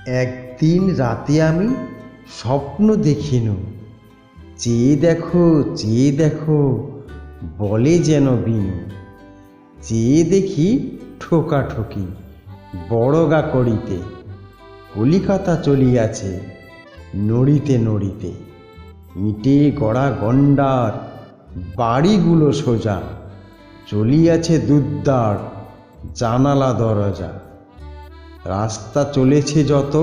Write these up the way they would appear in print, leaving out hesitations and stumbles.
একদিন রাতে আমি স্বপ্ন দেখিনু, চেয়ে দেখো বলে যেন বিনু। চেয়ে দেখি ঠোকাঠুকি বড়গা করিতে, কলিকাতা চলিয়াছে নড়িতে নড়িতে। ইটে গড়া গন্ডার বাড়িগুলো সোজা, চলিয়াছে দুদ্দার জানালা দরজা। রাস্তা চলেছে যত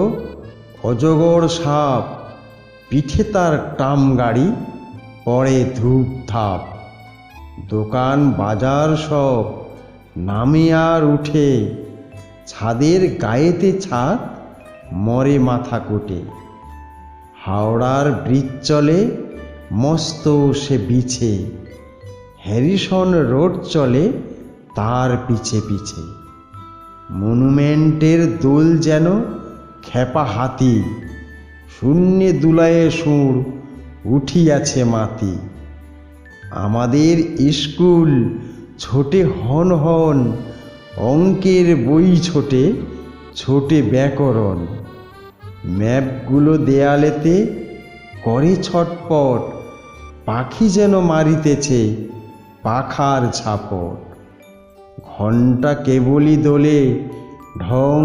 অজগর সাপ, পিঠে তার টাম গাড়ি পড়ে ধূপ ধাপ। দোকান বাজার সব নামে আর উঠে, ছাদের গায়েতে ছাদ মরে মাথা কোটে। হাওড়ার ব্রিজ চলে মস্ত সে বিছে, হ্যারিসন রোড চলে তার পিছে পিছে। মনুমেন্টের দোল যেন খেপা হাতি, শূন্যে দুলায়ে সুর উঠিয়াছে মাতি। আমাদের স্কুল ছোটে হন হন, অঙ্কের বই ছোটে ছোটে ব্যাকরণ। ম্যাপগুলো দেয়ালেতে করে ছটপট, পাখি যেন মারিতেছে পাখার ঝাপট। ঘণ্টা কেবলই দোলে ঢং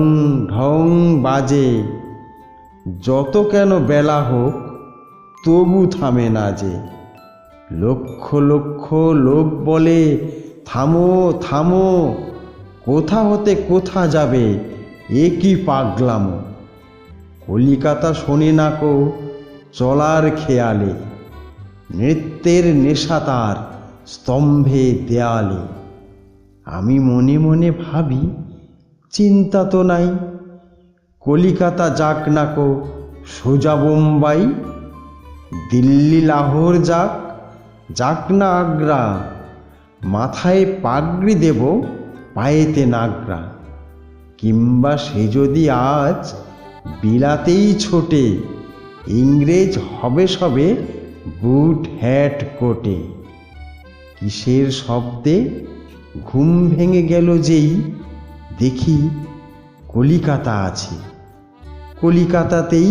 ঢং বাজে, যত কেন বেলা হোক তবু থামে না যে। লক্ষ লক্ষ লোক বলে থামো থামো, কোথা হতে কোথা যাবে এ কি পাগলামো। কলিকাতা শোনে না কো চলার খেয়ালে, নৃত্যের নেশা তার স্তম্ভে দেয়ালে। আমি মনে মনে ভাবি চিন্তা তো নাই, কলিকাতা যাক না কো সোজা বোম্বাই। দিল্লি লাহোর যাক, যাক না আগ্রা, মাথায় পাগড়ি দেব পায়েতে নাগরা। কিংবা সে যদি আজ বিলাতেই ছোটে, ইংরেজ হবে সবে বুট হ্যাট কোটে। কিসের শব্দে ঘুম ভেঙে গেল যেই, দেখি কলিকাতা আছে, কলিকাতাতেই